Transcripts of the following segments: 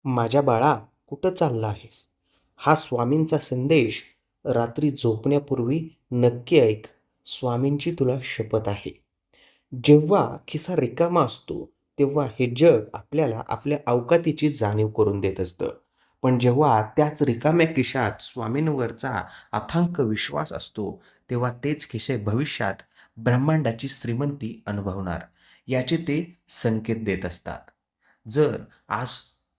माझ्या बाळा, कुठं चालला आहेस? हा स्वामींचा संदेश रात्री झोपण्यापूर्वी नक्की ऐक. स्वामींची तुला शपथ आहे. जेव्हा खिसा रिकामा असतो, तेव्हा हे जग आपल्याला आपल्या अवकातीची जाणीव करून देत असतं. पण जेव्हा त्याच रिकाम्या खिशात स्वामींवरचा अथांग विश्वास असतो, तेव्हा तेच खिसे भविष्यात ब्रह्मांडाची श्रीमंती अनुभवणार, याचे ते संकेत देत असतात. जर आज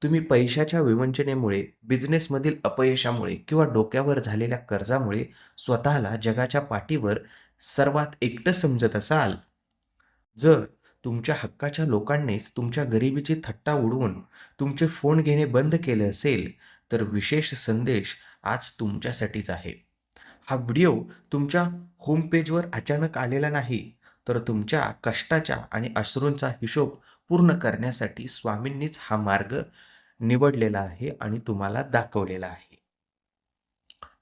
तुम्ही पैशाच्या विवंचनेमुळे, बिझनेसमधील अपयशामुळे किंवा डोक्यावर झालेल्या कर्जामुळे स्वतःला जगाच्या पाठीवर सर्वात एकटं समजत असाल, जर तुमच्या हक्काच्या लोकांनीच तुमच्या गरिबीची थट्टा उडवून तुमचे फोन घेणे बंद केले असेल, तर विशेष संदेश आज तुमच्यासाठीच आहे. हा व्हिडिओ तुमच्या होम पेजवर अचानक आलेला नाही, तर तुमच्या कष्टाच्या आणि अश्रूंचा हिशोब पूर्ण करण्यासाठी स्वामींनीच हा मार्ग निवडलेला आहे आणि तुम्हाला दाखवलेला आहे.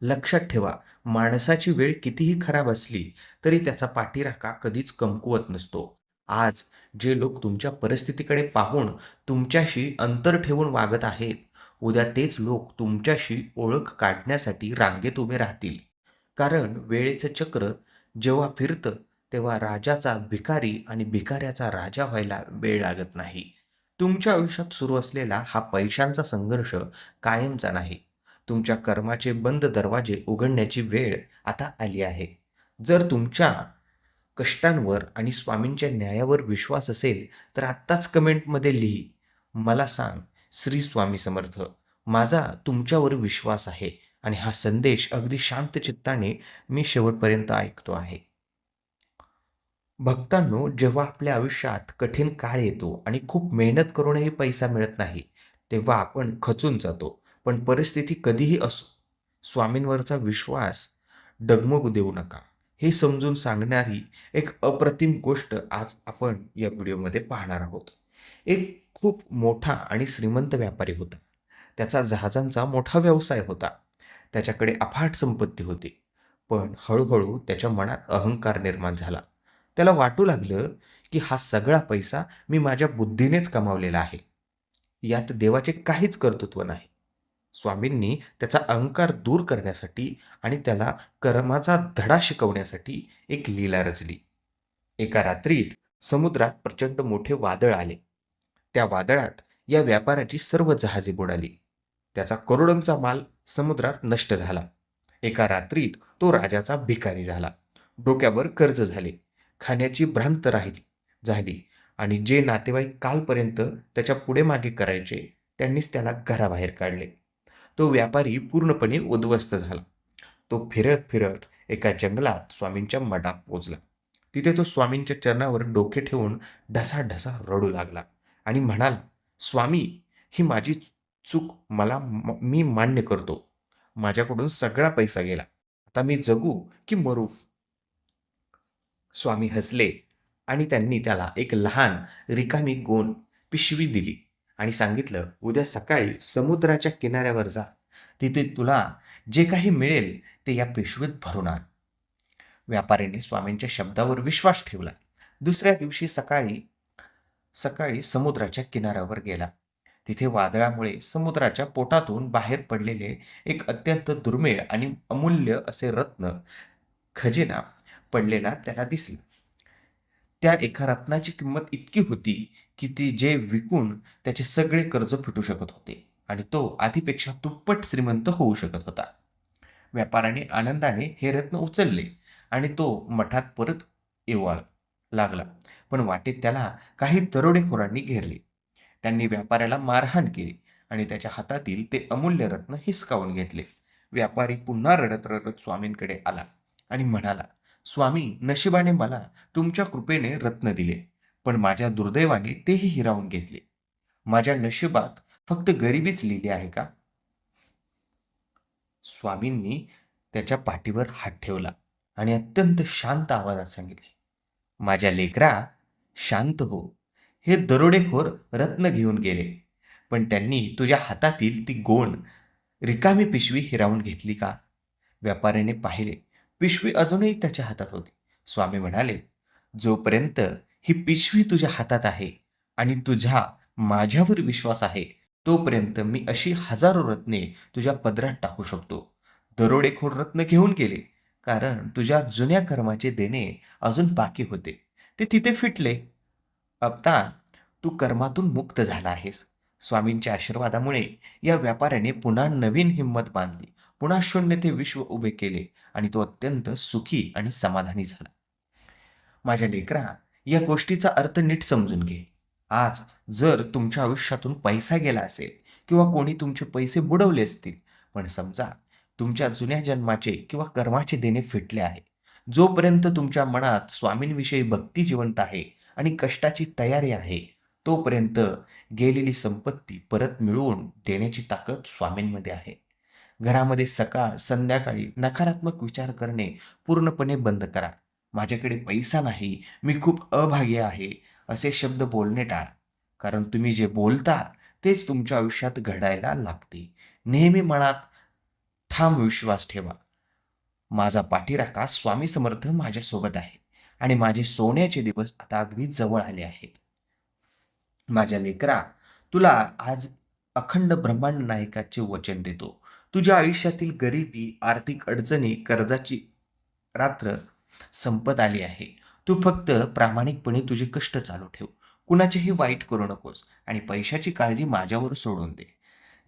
लक्षात ठेवा, माणसाची वेळ कितीही खराब असली, तरी त्याचा पाठीराखा कधीच कमकुवत नसतो. आज जे लोक तुमच्या परिस्थितीकडे पाहून तुमच्याशी अंतर ठेवून वागत आहेत, उद्या तेच लोक तुमच्याशी ओळख काढण्यासाठी रांगेत उभे राहतील. कारण वेळेचं चक्र जेव्हा फिरतं, तेव्हा राजाचा भिकारी आणि भिकाऱ्याचा राजा व्हायला वेळ लागत नाही. तुमच्या आयुष्यात सुरू असलेला हा पैशांचा संघर्ष कायमचा नाही. तुमच्या कर्माचे बंद दरवाजे उघडण्याची वेळ आता आली आहे. जर तुमच्या कष्टांवर आणि स्वामींच्या न्यायावर विश्वास असेल, तर आत्ताच कमेंटमध्ये लिही, "मला सांग, श्री स्वामी समर्थ. माझा तुमच्यावर विश्वास आहे आणि हा संदेश अगदी शांत चित्ताने मी शेवटपर्यंत ऐकतो आहे." भक्तांनो, जेव्हा आपल्या आयुष्यात कठीण काळ येतो आणि खूप मेहनत करूनही पैसा मिळत नाही, तेव्हा आपण खचून जातो. पण परिस्थिती कधीही असो, स्वामींवरचा विश्वास डगमगू देऊ नका. हे समजून सांगणारी एक अप्रतिम गोष्ट आज आपण या व्हिडिओमध्ये पाहणार आहोत. एक खूप मोठा आणि श्रीमंत व्यापारी होता. त्याचा जहाजांचा मोठा व्यवसाय होता. त्याच्याकडे अफाट संपत्ती होती. पण हळू त्याच्या मनात अहंकार निर्माण झाला. त्याला वाटू लागलं, की हा सगळा पैसा मी माझ्या बुद्धीनेच कमावलेला आहे. यात देवाचे काहीच कर्तृत्व नाही. स्वामींनी त्याचा अहंकार दूर करण्यासाठी आणि त्याला कर्माचा धडा शिकवण्यासाठी एक लीला रचली. एका रात्रीत समुद्रात प्रचंड मोठे वादळ आले. त्या वादळात या व्यापाऱ्याची सर्व जहाजे बुडाली. त्याचा करोडोंचा माल समुद्रात नष्ट झाला. एका रात्रीत तो राजाचा भिकारी झाला. डोक्यावर कर्ज झाले. खाण्याची भ्रांत झाली आणि जे नातेवाईक कालपर्यंत त्याच्या पुढे मागे करायचे, त्यांनीच त्याला घराबाहेर काढले. तो व्यापारी पूर्णपणे उद्ध्वस्त झाला. तो फिरत एका जंगलात स्वामींच्या मठात पोहोचला. तिथे तो स्वामींच्या चरणावर डोके ठेवून ढसाढसा रडू लागला आणि म्हणाला, "स्वामी, ही माझी चूक मी मान्य करतो. माझ्याकडून सगळा पैसा गेला. आता मी जगू की मरू?" स्वामी हसले आणि त्यांनी त्याला एक लहान रिकामी गोण पिशवी दिली आणि सांगितलं, "उद्या सकाळी समुद्राच्या किनाऱ्यावर जा. तिथे तुला जे काही मिळेल ते या पिशवीत भरून आण." व्यापाऱ्याने स्वामींच्या शब्दावर विश्वास ठेवला. दुसऱ्या दिवशी सकाळी सकाळी समुद्राच्या किनाऱ्यावर गेला. तिथे वादळामुळे समुद्राच्या पोटातून बाहेर पडलेले एक अत्यंत दुर्मिळ आणि अमूल्य असे रत्न खजिना पडलेला त्याला दिसला. त्या एका रत्नाची किंमत इतकी होती, की ती जे विकून त्याचे सगळे कर्ज फिटू शकत होते आणि तो आधीपेक्षा दुप्पट श्रीमंत होऊ शकत होता. व्यापाऱ्याने आनंदाने हे रत्न उचलले आणि तो मठात परत येऊ लागला. पण वाटेत त्याला काही दरोडेखोरांनी घेरले. त्यांनी व्यापाऱ्याला मारहाण केली आणि त्याच्या हातातील ते अमूल्य रत्न हिसकावून घेतले. व्यापारी पुन्हा रडत स्वामींकडे आला आणि म्हणाला, "स्वामी, नशिबाने मला तुमच्या कृपेने रत्न दिले, पण माझ्या दुर्दैवाने तेही हिरावून घेतले. माझ्या नशिबात फक्त गरिबीच लिहिली आहे का?" स्वामींनी त्याच्या पाठीवर हात ठेवला आणि अत्यंत शांत आवाजात सांगितले, "माझ्या लेकरा, शांत हो. हे दरोडेखोर रत्न घेऊन गेले, पण त्यांनी तुझ्या हातातील ती गोण रिकामी पिशवी हिरावून घेतली का?" व्यापाऱ्याने पाहिले. पिशवी अजूनही त्याच्या हातात होती. स्वामी म्हणाले, "जोपर्यंत ही पिशवी तुझ्या हातात आहे आणि तुझ्या माझ्यावर विश्वास आहे, तोपर्यंत मी अशी हजारो रत्ने तुझ्या पदरात टाकू शकतो. दरोडेखोर रत्न घेऊन गेले, कारण तुझ्या जुन्या कर्माचे देणे अजून बाकी होते. ते तिथे फिटले. आता तू कर्मातून मुक्त झाला आहेस. स्वामींच्या आशीर्वादामुळे या व्यापाऱ्याने पुन्हा नवीन हिंमत बांधली. पुन्हा शून्य ते विश्व उभे केले आणि तो अत्यंत सुखी आणि समाधानी झाला. माझ्या लेकरा, या गोष्टीचा अर्थ नीट समजून घे. आज जर तुमच्या आयुष्यातून पैसा गेला असेल किंवा कोणी तुमचे पैसे बुडवले असतील, पण समजा तुमच्या जुन्या जन्माचे किंवा कर्माचे देणे फिटले आहे. जोपर्यंत तुमच्या मनात स्वामींविषयी भक्ती जिवंत आहे आणि कष्टाची तयारी आहे, तोपर्यंत गेलेली संपत्ती परत मिळवून देण्याची ताकद स्वामींमध्ये आहे. घरामध्ये सकाळ संध्याकाळी नकारात्मक विचार करणे पूर्णपणे बंद करा. माझ्याकडे पैसा नाही, मी खूप अभागी आहे, असे शब्द बोलणे टाळा. कारण तुम्ही जे बोलता तेच तुमच्या आयुष्यात घडायला लागते. नेहमी मनात ठाम विश्वास ठेवा. माझा पाठीराखा स्वामी समर्थ माझ्यासोबत आहे आणि माझे सोन्याचे दिवस आता अगदी जवळ आले आहेत. माझ्या लेकरा, तुला आज अखंड ब्रह्मांड नायकाचे वचन देतो. तुझ्या आयुष्यातील गरिबी, आर्थिक अडचणी, कर्जाची रात्र संपत आली आहे. तू फक्त प्रामाणिकपणे तुझे कष्ट चालू ठेव. कुणाचेही वाईट करू नकोस आणि पैशाची काळजी माझ्यावर सोडून दे.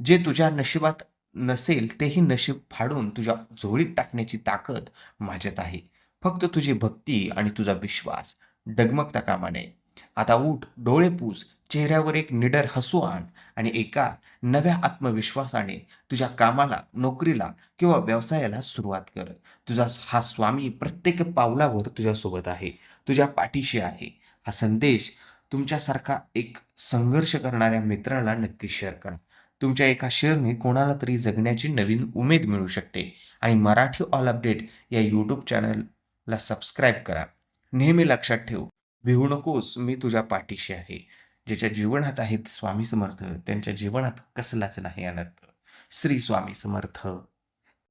जे तुझ्या नशिबात नसेल तेही नशीब फाडून तुझ्या झोळीत टाकण्याची ताकद माझ्यात आहे. फक्त तुझी भक्ती आणि तुझा विश्वास डगमगता कामा नये. आता उठ, डोळे पुस, चेहऱ्यावर एक निडर हसू आण आणि एका नव्या आत्मविश्वासाने तुझ्या कामाला, नोकरीला किंवा व्यवसायाला सुरुवात कर. तुझा हा स्वामी प्रत्येक पावलावर तुझ्यासोबत आहे, तुझ्या पाठीशी आहे. हा संदेश तुमच्यासारखा एक संघर्ष करणाऱ्या मित्राला नक्की शेअर करा. तुमच्या एका शेअरने कोणाला तरी जगण्याची नवीन उमेद मिळू शकते. आणि मराठी ऑल अपडेट या यूट्यूब चॅनलला सबस्क्राईब करा. नेहमी लक्षात ठेव, भिवू नकोस, मी तुझ्या पाठीशी आहे. ज्याच्या जीवनात आहेत स्वामी समर्थ, त्यांच्या जीवनात कसलाच नाही अनर्थ. श्री स्वामी समर्थ.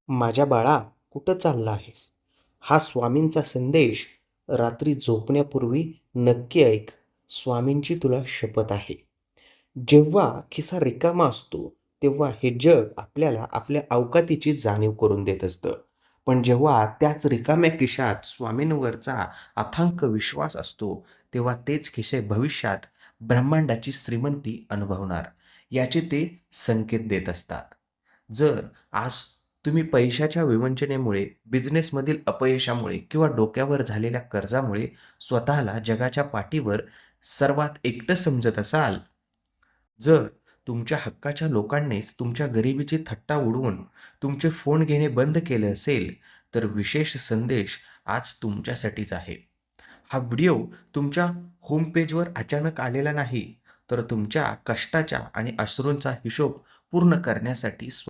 माझ्या बाळा, कुठं चालला आहेस? हा स्वामींचा संदेश रात्री झोपण्यापूर्वी नक्की ऐक. स्वामींची तुला शपथ आहे. जेव्हा खिसा रिकामा असतो, तेव्हा हे जग आपल्याला आपल्या अवकातीची जाणीव करून देत असतं. पण जेव्हा त्याच रिकाम्या खिशात स्वामींवरचा अथांग विश्वास असतो, तेव्हा तेच खिसे भविष्यात ब्रह्मांडाची श्रीमंती अनुभवणार, याचे ते संकेत देत असतात. जर आज तुम्ही पैशाच्या विवंचनेमुळे, बिझनेसमधील अपयशामुळे किंवा डोक्यावर झालेल्या कर्जामुळे स्वतःला जगाच्या पाठीवर सर्वात एकटं समजत असाल, जर तुमच्या हक्काच्या लोकांनीच तुमच्या गरिबीची थट्टा उडवून तुमचे फोन घेणे बंद केले असेल, तर विशेष संदेश आज तुमच्यासाठीच आहे. हा व्हिडिओ तुमच्या होम पेजवर अचानक आलेला नाही, तर तुमच्या कष्टाच्या आणि अश्रूंचा हिशोब पूर्ण करण्यासाठी